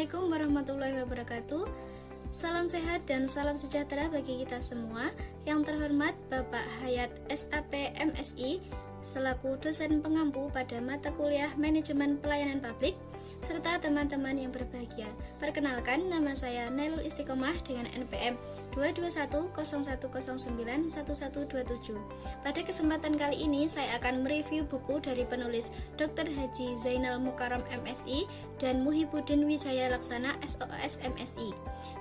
Assalamualaikum warahmatullahi wabarakatuh. Salam sehat dan salam sejahtera bagi kita semua. Yang terhormat Bapak Hayat SAP MSI selaku dosen pengampu pada mata kuliah Manajemen Pelayanan Publik, serta teman-teman yang berbahagia. Perkenalkan, nama saya Nailul Istiqomah dengan NPM 22101091127. Pada kesempatan kali ini saya akan mereview buku dari penulis Dr. Haji Zainal Mukaram MSI dan Muhibbuddin Wijaya Laksana SOS MSI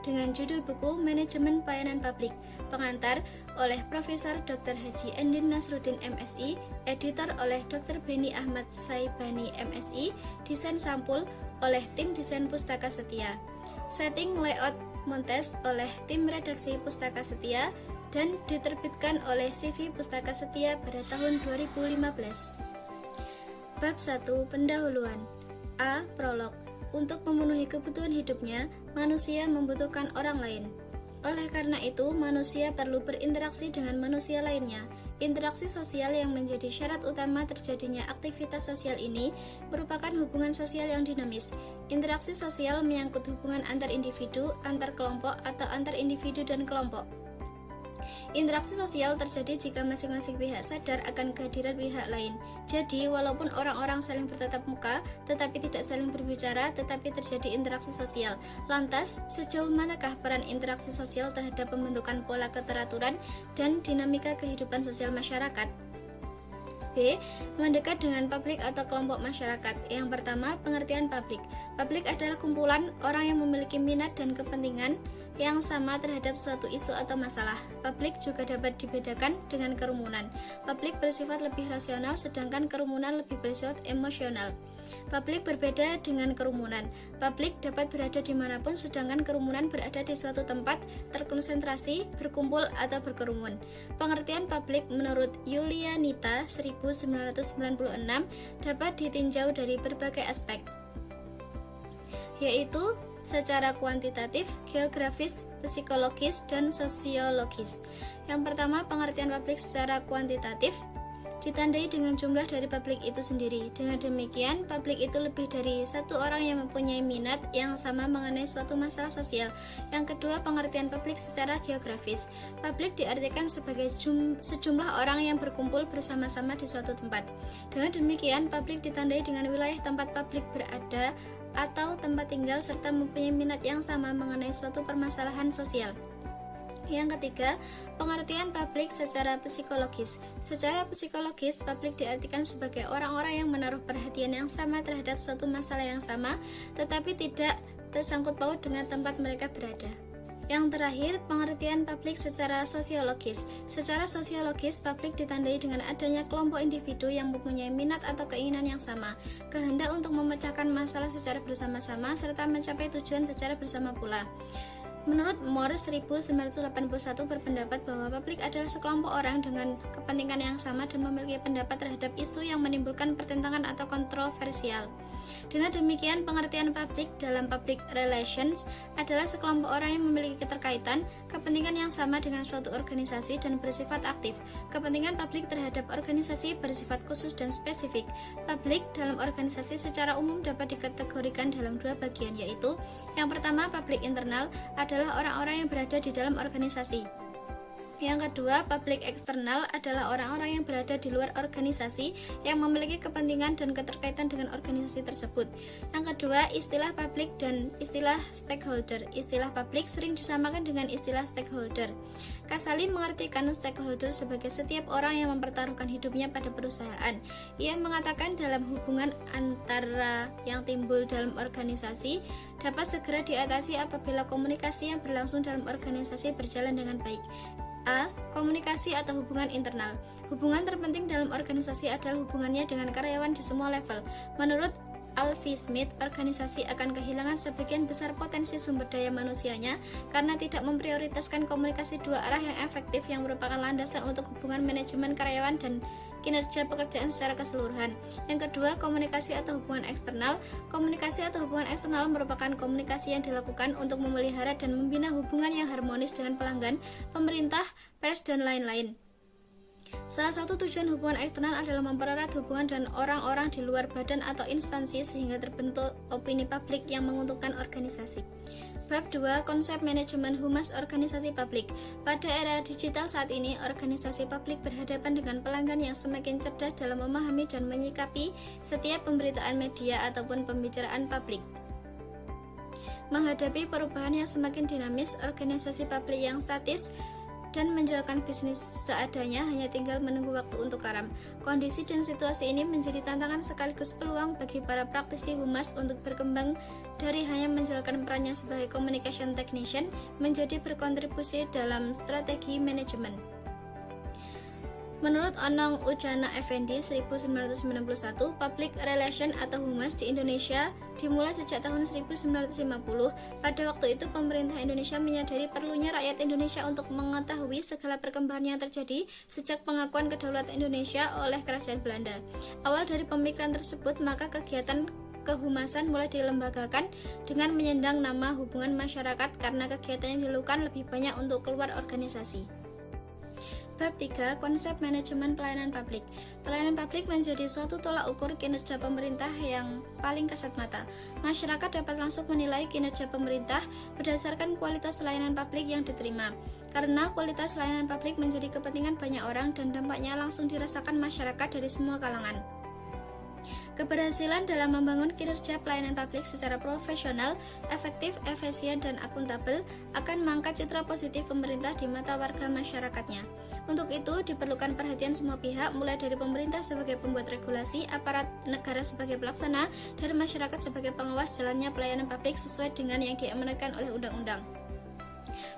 dengan judul buku Manajemen Pelayanan Publik, pengantar oleh Profesor Dr. Haji Endin Nasruddin MSI, editor oleh Dr. Beni Ahmad Saibani MSI, desain sampul oleh tim desain Pustaka Setia, setting layout montage oleh tim redaksi Pustaka Setia, dan diterbitkan oleh CV Pustaka Setia pada tahun 2015. Bab 1. Pendahuluan. A. Prolog. Untuk memenuhi kebutuhan hidupnya, manusia membutuhkan orang lain. Oleh karena itu, manusia perlu berinteraksi dengan manusia lainnya. Interaksi sosial yang menjadi syarat utama terjadinya aktivitas sosial ini merupakan hubungan sosial yang dinamis. Interaksi sosial menyangkut hubungan antar individu, antar kelompok, atau antar individu dan kelompok. Interaksi sosial terjadi jika masing-masing pihak sadar akan kehadiran pihak lain. Jadi, walaupun orang-orang saling bertatap muka, tetapi tidak saling berbicara, tetapi terjadi interaksi sosial. Lantas, sejauh manakah peran interaksi sosial terhadap pembentukan pola keteraturan dan dinamika kehidupan sosial masyarakat? B. Mendekat dengan publik atau kelompok masyarakat. Yang pertama, pengertian publik. Publik adalah kumpulan orang yang memiliki minat dan kepentingan yang sama terhadap suatu isu atau masalah. Publik juga dapat dibedakan dengan kerumunan. Publik bersifat lebih rasional, sedangkan kerumunan lebih bersifat emosional. Publik berbeda dengan kerumunan. Publik dapat berada dimanapun, sedangkan kerumunan berada di suatu tempat terkonsentrasi, berkumpul, atau berkerumun. Pengertian publik menurut Yulianita 1996 dapat ditinjau dari berbagai aspek, yaitu secara kuantitatif, geografis, psikologis, dan sosiologis. Yang pertama, pengertian publik secara kuantitatif ditandai dengan jumlah dari publik itu sendiri. Dengan demikian, publik itu lebih dari satu orang yang mempunyai minat yang sama mengenai suatu masalah sosial. Yang kedua, pengertian publik secara geografis. Publik diartikan sebagai sejumlah orang yang berkumpul bersama-sama di suatu tempat. Dengan demikian, publik ditandai dengan wilayah tempat publik berada atau tempat tinggal serta mempunyai minat yang sama mengenai suatu permasalahan sosial. Yang ketiga, pengertian publik secara psikologis. Secara psikologis, publik diartikan sebagai orang-orang yang menaruh perhatian yang sama terhadap suatu masalah yang sama, tetapi tidak tersangkut paut dengan tempat mereka berada. Yang terakhir, pengertian publik secara sosiologis. Secara sosiologis, publik ditandai dengan adanya kelompok individu yang mempunyai minat atau keinginan yang sama, kehendak untuk memecahkan masalah secara bersama-sama, serta mencapai tujuan secara bersama pula. Menurut Moore 1981 berpendapat bahwa publik adalah sekelompok orang dengan kepentingan yang sama dan memiliki pendapat terhadap isu yang menimbulkan pertentangan atau kontroversial. Dengan demikian, pengertian publik dalam public relations adalah sekelompok orang yang memiliki keterkaitan, kepentingan yang sama dengan suatu organisasi dan bersifat aktif. Kepentingan publik terhadap organisasi bersifat khusus dan spesifik. Publik dalam organisasi secara umum dapat dikategorikan dalam dua bagian, yaitu yang pertama, publik internal adalah orang-orang yang berada di dalam organisasi. Yang kedua, publik eksternal adalah orang-orang yang berada di luar organisasi yang memiliki kepentingan dan keterkaitan dengan organisasi tersebut. Yang kedua, istilah publik dan istilah stakeholder. Istilah publik sering disamakan dengan istilah stakeholder. Kasali mengartikan stakeholder sebagai setiap orang yang mempertaruhkan hidupnya pada perusahaan. Ia mengatakan dalam hubungan antara yang timbul dalam organisasi dapat segera diatasi apabila komunikasi yang berlangsung dalam organisasi berjalan dengan baik. A. Komunikasi atau hubungan internal. Hubungan terpenting dalam organisasi adalah hubungannya dengan karyawan di semua level. Menurut Alfie Smith, organisasi akan kehilangan sebagian besar potensi sumber daya manusianya karena tidak memprioritaskan komunikasi dua arah yang efektif yang merupakan landasan untuk hubungan manajemen karyawan dan kinerja pekerjaan secara keseluruhan. Yang kedua, komunikasi atau hubungan eksternal. Komunikasi atau hubungan eksternal merupakan komunikasi yang dilakukan untuk memelihara dan membina hubungan yang harmonis dengan pelanggan, pemerintah, pers, dan lain-lain. Salah satu tujuan hubungan eksternal adalah mempererat hubungan dengan orang-orang di luar badan atau instansi sehingga terbentuk opini publik yang menguntungkan organisasi. Bab 2. Konsep manajemen humas organisasi publik. Pada era digital saat ini, organisasi publik berhadapan dengan pelanggan yang semakin cerdas dalam memahami dan menyikapi setiap pemberitaan media ataupun pembicaraan publik. Menghadapi perubahan yang semakin dinamis, organisasi publik yang statis dan menjalankan bisnis seadanya hanya tinggal menunggu waktu untuk karam. Kondisi dan situasi ini menjadi tantangan sekaligus peluang bagi para praktisi humas untuk berkembang dari hanya menjalankan perannya sebagai communication technician menjadi berkontribusi dalam strategi manajemen. Menurut Onong Ujana Effendi 1991, public relation atau humas di Indonesia dimulai sejak tahun 1950. Pada waktu itu pemerintah Indonesia menyadari perlunya rakyat Indonesia untuk mengetahui segala perkembangan yang terjadi sejak pengakuan kedaulatan Indonesia oleh Kerajaan Belanda. Awal dari pemikiran tersebut, maka kegiatan kehumasan mulai dilembagakan dengan menyandang nama hubungan masyarakat karena kegiatan yang dilakukan lebih banyak untuk keluar organisasi. Bab 3. Konsep manajemen pelayanan publik. Pelayanan publik menjadi suatu tolak ukur kinerja pemerintah yang paling kasat mata. Masyarakat dapat langsung menilai kinerja pemerintah berdasarkan kualitas layanan publik yang diterima. Karena kualitas layanan publik menjadi kepentingan banyak orang dan dampaknya langsung dirasakan masyarakat dari semua kalangan. Keberhasilan dalam membangun kinerja pelayanan publik secara profesional, efektif, efisien, dan akuntabel akan mengangkat citra positif pemerintah di mata warga masyarakatnya. Untuk itu, diperlukan perhatian semua pihak, mulai dari pemerintah sebagai pembuat regulasi, aparat negara sebagai pelaksana, dan masyarakat sebagai pengawas jalannya pelayanan publik sesuai dengan yang diamanatkan oleh undang-undang.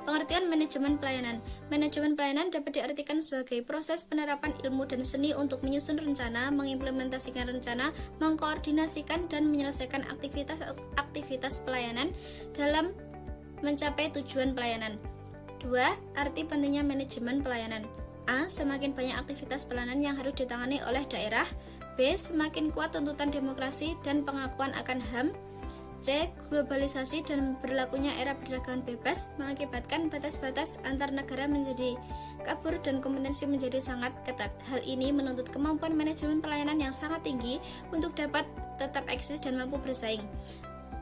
Pengertian manajemen pelayanan. Manajemen pelayanan dapat diartikan sebagai proses penerapan ilmu dan seni untuk menyusun rencana, mengimplementasikan rencana, mengkoordinasikan dan menyelesaikan aktivitas pelayanan dalam mencapai tujuan pelayanan. 2. Arti pentingnya manajemen pelayanan. A. Semakin banyak aktivitas pelayanan yang harus ditangani oleh daerah. B. Semakin kuat tuntutan demokrasi dan pengakuan akan HAM. C. Globalisasi dan berlakunya era perdagangan bebas mengakibatkan batas-batas antar negara menjadi kabur dan kompetensi menjadi sangat ketat. Hal ini menuntut kemampuan manajemen pelayanan yang sangat tinggi untuk dapat tetap eksis dan mampu bersaing.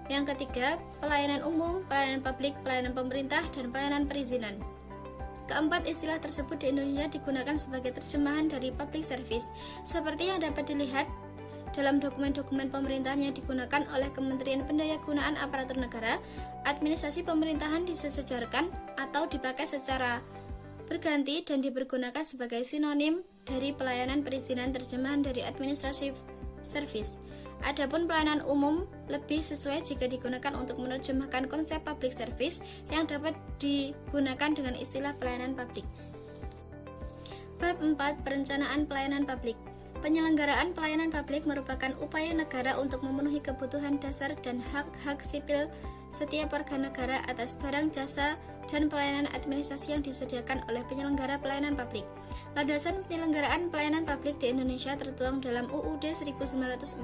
Yang ketiga, pelayanan umum, pelayanan publik, pelayanan pemerintah, dan pelayanan perizinan. Keempat istilah tersebut di Indonesia digunakan sebagai terjemahan dari public service, seperti yang dapat dilihat dalam dokumen-dokumen pemerintahan yang digunakan oleh Kementerian Pendayagunaan Aparatur Negara. Administrasi pemerintahan disesuaikan atau dipakai secara berganti dan dipergunakan sebagai sinonim dari pelayanan perizinan, terjemahan dari administrative service. Adapun pelayanan umum lebih sesuai jika digunakan untuk menerjemahkan konsep public service yang dapat digunakan dengan istilah pelayanan publik. Bab 4. Perencanaan pelayanan publik. Penyelenggaraan pelayanan publik merupakan upaya negara untuk memenuhi kebutuhan dasar dan hak-hak sipil setiap warga negara atas barang, jasa, dan pelayanan administrasi yang disediakan oleh penyelenggara pelayanan publik. Landasan penyelenggaraan pelayanan publik di Indonesia tertuang dalam UUD 1945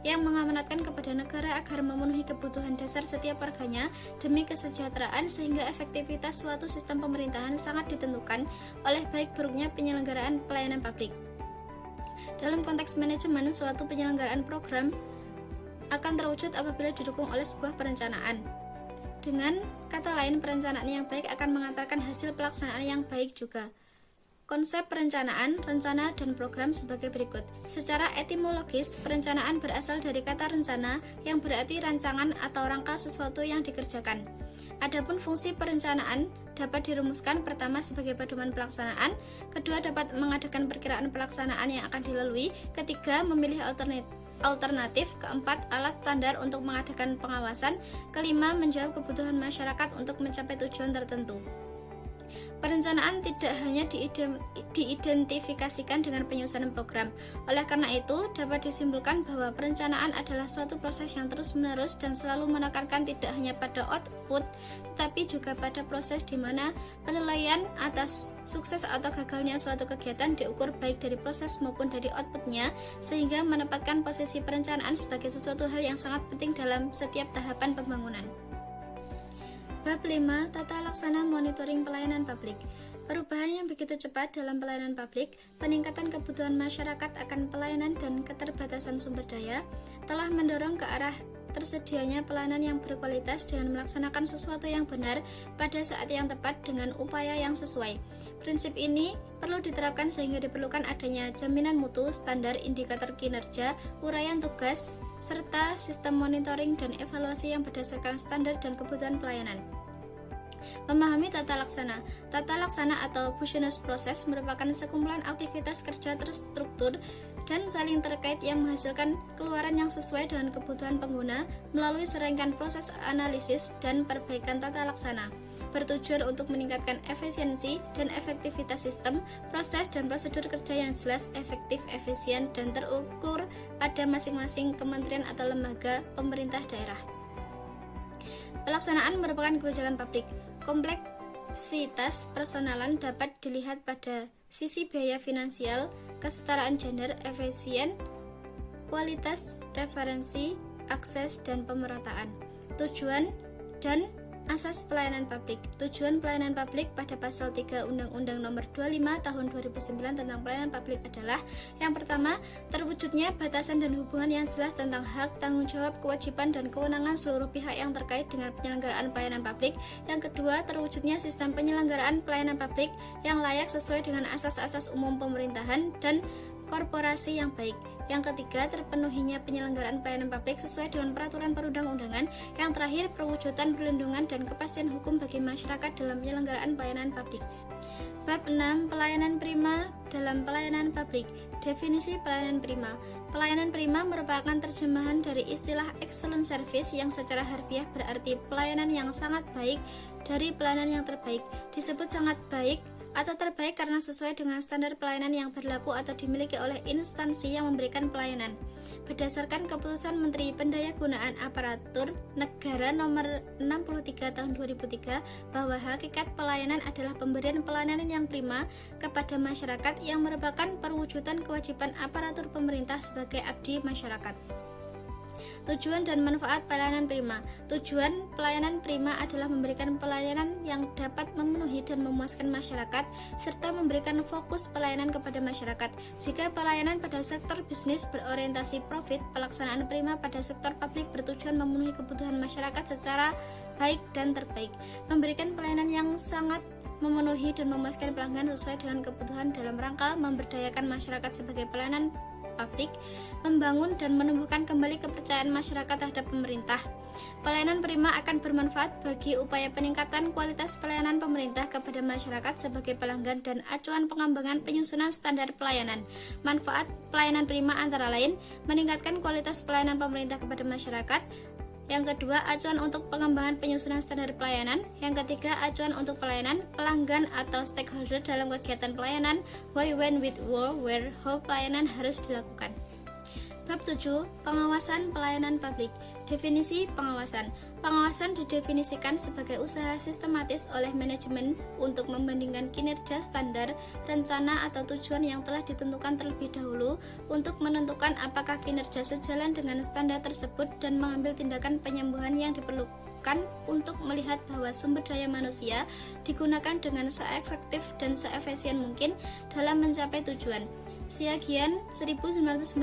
yang mengamanatkan kepada negara agar memenuhi kebutuhan dasar setiap warganya demi kesejahteraan, sehingga efektivitas suatu sistem pemerintahan sangat ditentukan oleh baik buruknya penyelenggaraan pelayanan publik. Dalam konteks manajemen, suatu penyelenggaraan program akan terwujud apabila didukung oleh sebuah perencanaan. Dengan kata lain, perencanaan yang baik akan mengantarkan hasil pelaksanaan yang baik juga. Konsep perencanaan, rencana, dan program sebagai berikut. Secara etimologis, perencanaan berasal dari kata rencana yang berarti rancangan atau rangka sesuatu yang dikerjakan. Adapun fungsi perencanaan dapat dirumuskan pertama sebagai pedoman pelaksanaan, kedua dapat mengadakan perkiraan pelaksanaan yang akan dilalui, ketiga memilih alternatif, keempat alat standar untuk mengadakan pengawasan, kelima menjawab kebutuhan masyarakat untuk mencapai tujuan tertentu. Perencanaan tidak hanya diidentifikasikan dengan penyusunan program. Oleh karena itu, dapat disimpulkan bahwa perencanaan adalah suatu proses yang terus-menerus dan selalu menekankan tidak hanya pada output, tetapi juga pada proses di mana penilaian atas sukses atau gagalnya suatu kegiatan diukur baik dari proses maupun dari outputnya, sehingga menempatkan posisi perencanaan sebagai sesuatu hal yang sangat penting dalam setiap tahapan pembangunan. Bab 5. Tata laksana monitoring pelayanan publik. Perubahan yang begitu cepat dalam pelayanan publik, peningkatan kebutuhan masyarakat akan pelayanan dan keterbatasan sumber daya telah mendorong ke arah tersedianya pelayanan yang berkualitas dengan melaksanakan sesuatu yang benar pada saat yang tepat dengan upaya yang sesuai. Prinsip ini perlu diterapkan sehingga diperlukan adanya jaminan mutu, standar indikator kinerja, uraian tugas, serta sistem monitoring dan evaluasi yang berdasarkan standar dan kebutuhan pelayanan. Memahami tata laksana. Tata laksana atau business process merupakan sekumpulan aktivitas kerja terstruktur dan saling terkait yang menghasilkan keluaran yang sesuai dengan kebutuhan pengguna melalui serangkaian proses analisis dan perbaikan tata laksana, bertujuan untuk meningkatkan efisiensi dan efektivitas sistem, proses dan prosedur kerja yang jelas, efektif, efisien, dan terukur pada masing-masing kementerian atau lembaga pemerintah daerah. Pelaksanaan merupakan kebijakan publik. Kompleksitas personalan dapat dilihat pada sisi biaya finansial, kesetaraan gender, efisien, kualitas, referensi, akses, dan pemerataan. Tujuan dan asas pelayanan publik. Tujuan pelayanan publik pada pasal 3 Undang-Undang Nomor 25 Tahun 2009 tentang pelayanan publik adalah: yang pertama, terwujudnya batasan dan hubungan yang jelas tentang hak, tanggung jawab, kewajiban, dan kewenangan seluruh pihak yang terkait dengan penyelenggaraan pelayanan publik. Yang kedua, terwujudnya sistem penyelenggaraan pelayanan publik yang layak sesuai dengan asas-asas umum pemerintahan dan korporasi yang baik. Yang ketiga, terpenuhinya penyelenggaraan pelayanan publik sesuai dengan peraturan perundang-undangan. Yang terakhir, perwujudan perlindungan dan kepastian hukum bagi masyarakat dalam penyelenggaraan pelayanan publik. Bab 6. Pelayanan prima dalam pelayanan publik. Definisi pelayanan prima. Pelayanan prima merupakan terjemahan dari istilah excellent service yang secara harfiah berarti pelayanan yang sangat baik dari pelayanan yang terbaik. Disebut sangat baik atau terbaik karena sesuai dengan standar pelayanan yang berlaku atau dimiliki oleh instansi yang memberikan pelayanan. Berdasarkan keputusan Menteri Pendayagunaan Aparatur Negara Nomor 63 Tahun 2003 bahwa hakikat pelayanan adalah pemberian pelayanan yang prima kepada masyarakat yang merupakan perwujudan kewajiban aparatur pemerintah sebagai abdi masyarakat. Tujuan dan manfaat pelayanan prima. Tujuan pelayanan prima adalah memberikan pelayanan yang dapat memenuhi dan memuaskan masyarakat, serta memberikan fokus pelayanan kepada masyarakat. Jika pelayanan pada sektor bisnis berorientasi profit, pelaksanaan prima pada sektor publik bertujuan memenuhi kebutuhan masyarakat secara baik dan terbaik. Memberikan pelayanan yang sangat memenuhi dan memuaskan pelanggan sesuai dengan kebutuhan dalam rangka memberdayakan masyarakat sebagai pelayanan publik, membangun dan menumbuhkan kembali kepercayaan masyarakat terhadap pemerintah. Pelayanan prima akan bermanfaat bagi upaya peningkatan kualitas pelayanan pemerintah kepada masyarakat sebagai pelanggan dan acuan pengembangan penyusunan standar pelayanan. Manfaat pelayanan prima antara lain: meningkatkan kualitas pelayanan pemerintah kepada masyarakat. Yang kedua, acuan untuk pengembangan penyusunan standar pelayanan. Yang ketiga, acuan untuk pelayanan, pelanggan atau stakeholder dalam kegiatan pelayanan. Why, when, with, where, how pelayanan harus dilakukan. Bab 7. Pengawasan pelayanan publik. Definisi pengawasan. Pengawasan didefinisikan sebagai usaha sistematis oleh manajemen untuk membandingkan kinerja standar, rencana atau tujuan yang telah ditentukan terlebih dahulu untuk menentukan apakah kinerja sejalan dengan standar tersebut dan mengambil tindakan penyembuhan yang diperlukan untuk melihat bahwa sumber daya manusia digunakan dengan seefektif dan seefisien mungkin dalam mencapai tujuan. Siagian 1990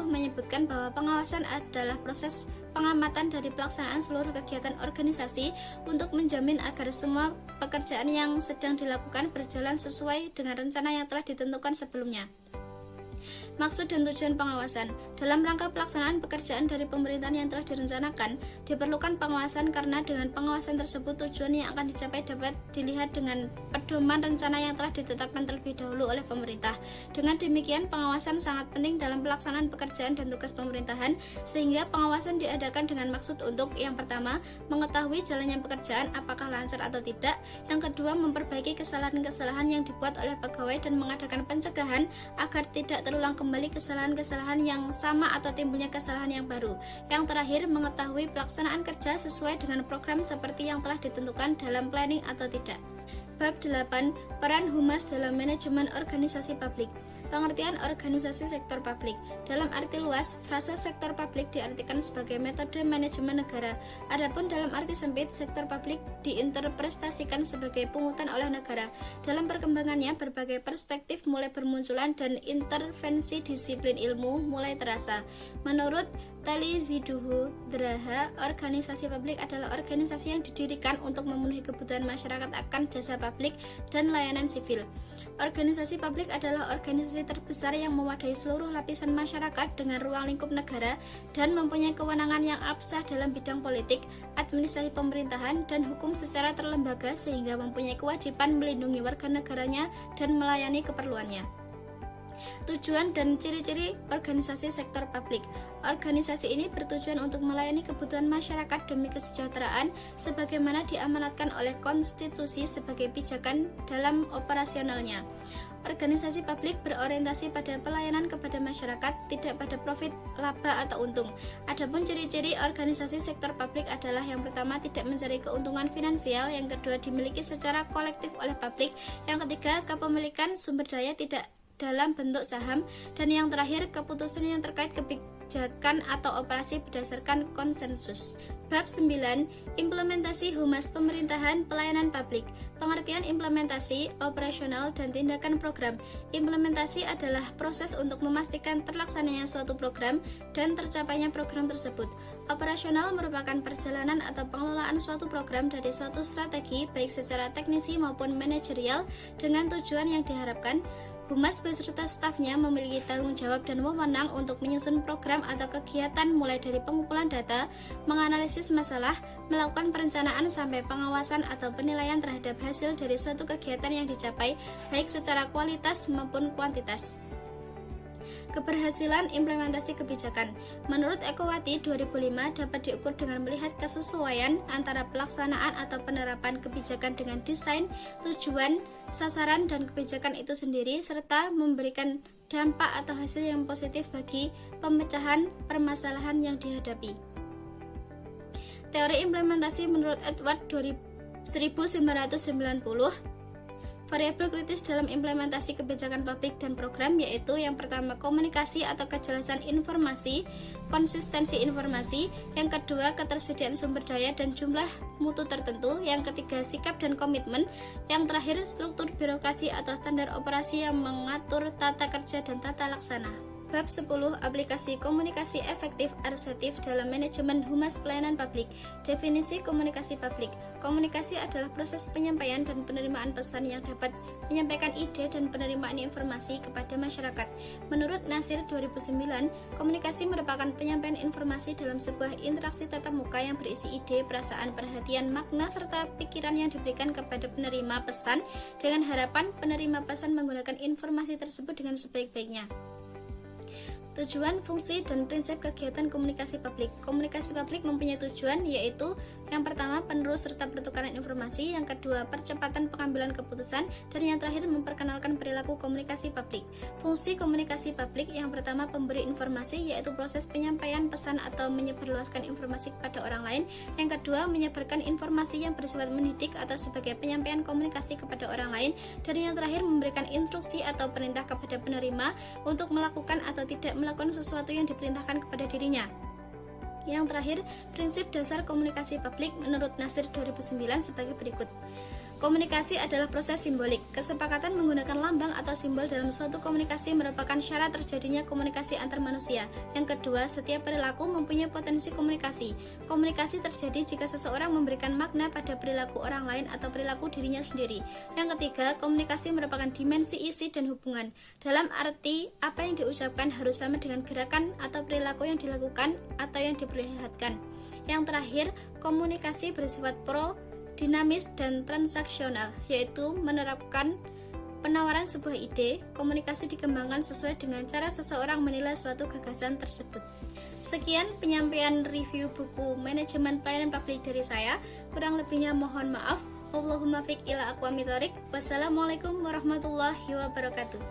menyebutkan bahwa pengawasan adalah proses pengamatan dari pelaksanaan seluruh kegiatan organisasi untuk menjamin agar semua pekerjaan yang sedang dilakukan berjalan sesuai dengan rencana yang telah ditentukan sebelumnya. Maksud dan tujuan pengawasan. Dalam rangka pelaksanaan pekerjaan dari pemerintahan yang telah direncanakan, diperlukan pengawasan karena dengan pengawasan tersebut tujuan yang akan dicapai dapat dilihat dengan pedoman rencana yang telah ditetapkan terlebih dahulu oleh pemerintah. Dengan demikian, pengawasan sangat penting dalam pelaksanaan pekerjaan dan tugas pemerintahan, sehingga pengawasan diadakan dengan maksud untuk: yang pertama, mengetahui jalannya pekerjaan apakah lancar atau tidak; yang kedua, memperbaiki kesalahan-kesalahan yang dibuat oleh pegawai dan mengadakan pencegahan agar tidak terulang kembali kesalahan-kesalahan yang sama atau timbulnya kesalahan yang baru. Yang terakhir, mengetahui pelaksanaan kerja sesuai dengan program seperti yang telah ditentukan dalam planning atau tidak. Bab 8. Peran humas dalam manajemen organisasi publik. Pengertian organisasi sektor publik. Dalam arti luas, frasa sektor publik diartikan sebagai metode manajemen negara. Adapun dalam arti sempit, sektor publik diinterpretasikan sebagai pungutan oleh negara. Dalam perkembangannya, berbagai perspektif mulai bermunculan dan intervensi disiplin ilmu mulai terasa. Menurut Tali Ziduhu Draha, organisasi publik adalah organisasi yang didirikan untuk memenuhi kebutuhan masyarakat akan jasa publik dan layanan sivil. Organisasi publik adalah organisasi terbesar yang mewadahi seluruh lapisan masyarakat dengan ruang lingkup negara dan mempunyai kewenangan yang absah dalam bidang politik, administrasi pemerintahan, dan hukum secara terlembaga sehingga mempunyai kewajiban melindungi warga negaranya dan melayani keperluannya. Tujuan dan ciri-ciri organisasi sektor publik. Organisasi ini bertujuan untuk melayani kebutuhan masyarakat demi kesejahteraan sebagaimana diamanatkan oleh konstitusi sebagai pijakan dalam operasionalnya. Organisasi publik berorientasi pada pelayanan kepada masyarakat, tidak pada profit, laba atau untung. Adapun ciri-ciri organisasi sektor publik adalah yang pertama tidak mencari keuntungan finansial, yang kedua dimiliki secara kolektif oleh publik, yang ketiga kepemilikan sumber daya tidak dalam bentuk saham, dan yang terakhir keputusan yang terkait kebijakan atau operasi berdasarkan konsensus. Bab 9. Implementasi Humas Pemerintahan Pelayanan Publik. Pengertian implementasi, operasional, dan tindakan program. Implementasi adalah proses untuk memastikan terlaksananya suatu program dan tercapainya program tersebut. Operasional merupakan perjalanan atau pengelolaan suatu program dari suatu strategi baik secara teknisi maupun manajerial dengan tujuan yang diharapkan. Humas beserta stafnya memiliki tanggung jawab dan wewenang untuk menyusun program atau kegiatan mulai dari pengumpulan data, menganalisis masalah, melakukan perencanaan sampai pengawasan atau penilaian terhadap hasil dari suatu kegiatan yang dicapai, baik secara kualitas maupun kuantitas. Keberhasilan implementasi kebijakan. Menurut Ekowati 2005 dapat diukur dengan melihat kesesuaian antara pelaksanaan atau penerapan kebijakan dengan desain, tujuan, sasaran, dan kebijakan itu sendiri serta memberikan dampak atau hasil yang positif bagi pemecahan permasalahan yang dihadapi. Teori implementasi menurut Edward 1990. Variabel kritis dalam implementasi kebijakan publik dan program yaitu yang pertama komunikasi atau kejelasan informasi, konsistensi informasi, yang kedua ketersediaan sumber daya dan jumlah mutu tertentu, yang ketiga sikap dan komitmen, yang terakhir struktur birokrasi atau standar operasi yang mengatur tata kerja dan tata laksana. Bab 10. Aplikasi komunikasi efektif asertif dalam manajemen humas pelayanan publik. Definisi komunikasi publik. Komunikasi adalah proses penyampaian dan penerimaan pesan yang dapat menyampaikan ide dan penerimaan informasi kepada masyarakat. Menurut Nasir 2009, komunikasi merupakan penyampaian informasi dalam sebuah interaksi tatap muka yang berisi ide, perasaan, perhatian, makna, serta pikiran yang diberikan kepada penerima pesan dengan harapan penerima pesan menggunakan informasi tersebut dengan sebaik-baiknya. Tujuan, fungsi, dan prinsip kegiatan komunikasi publik. Komunikasi publik mempunyai tujuan yaitu yang pertama penerus serta pertukaran informasi, yang kedua percepatan pengambilan keputusan, dan yang terakhir memperkenalkan perilaku komunikasi publik. Fungsi komunikasi publik yang pertama pemberi informasi yaitu proses penyampaian pesan atau menyebarluaskan informasi kepada orang lain, yang kedua menyebarkan informasi yang bersifat mendidik atau sebagai penyampaian komunikasi kepada orang lain, dan yang terakhir memberikan instruksi atau perintah kepada penerima untuk melakukan atau tidak melakukan sesuatu yang diperintahkan kepada dirinya. Yang terakhir, prinsip dasar komunikasi publik menurut Nasir 2009 sebagai berikut. Komunikasi adalah proses simbolik. Kesepakatan menggunakan lambang atau simbol dalam suatu komunikasi merupakan syarat terjadinya komunikasi antar manusia. Yang kedua, setiap perilaku mempunyai potensi komunikasi. Komunikasi terjadi jika seseorang memberikan makna pada perilaku orang lain atau perilaku dirinya sendiri. Yang ketiga, komunikasi merupakan dimensi isi dan hubungan. Dalam arti, apa yang diucapkan harus sama dengan gerakan atau perilaku yang dilakukan atau yang diperlihatkan. Yang terakhir, komunikasi bersifat dinamis dan transaksional, yaitu menerapkan penawaran sebuah ide. Komunikasi dikembangkan sesuai dengan cara seseorang menilai suatu gagasan tersebut. Sekian penyampaian review buku Manajemen Pelayanan Publik dari saya. Kurang lebihnya mohon maaf. Wallahumma fiq ila aqwamit thoriq. Wassalamualaikum warahmatullahi wabarakatuh.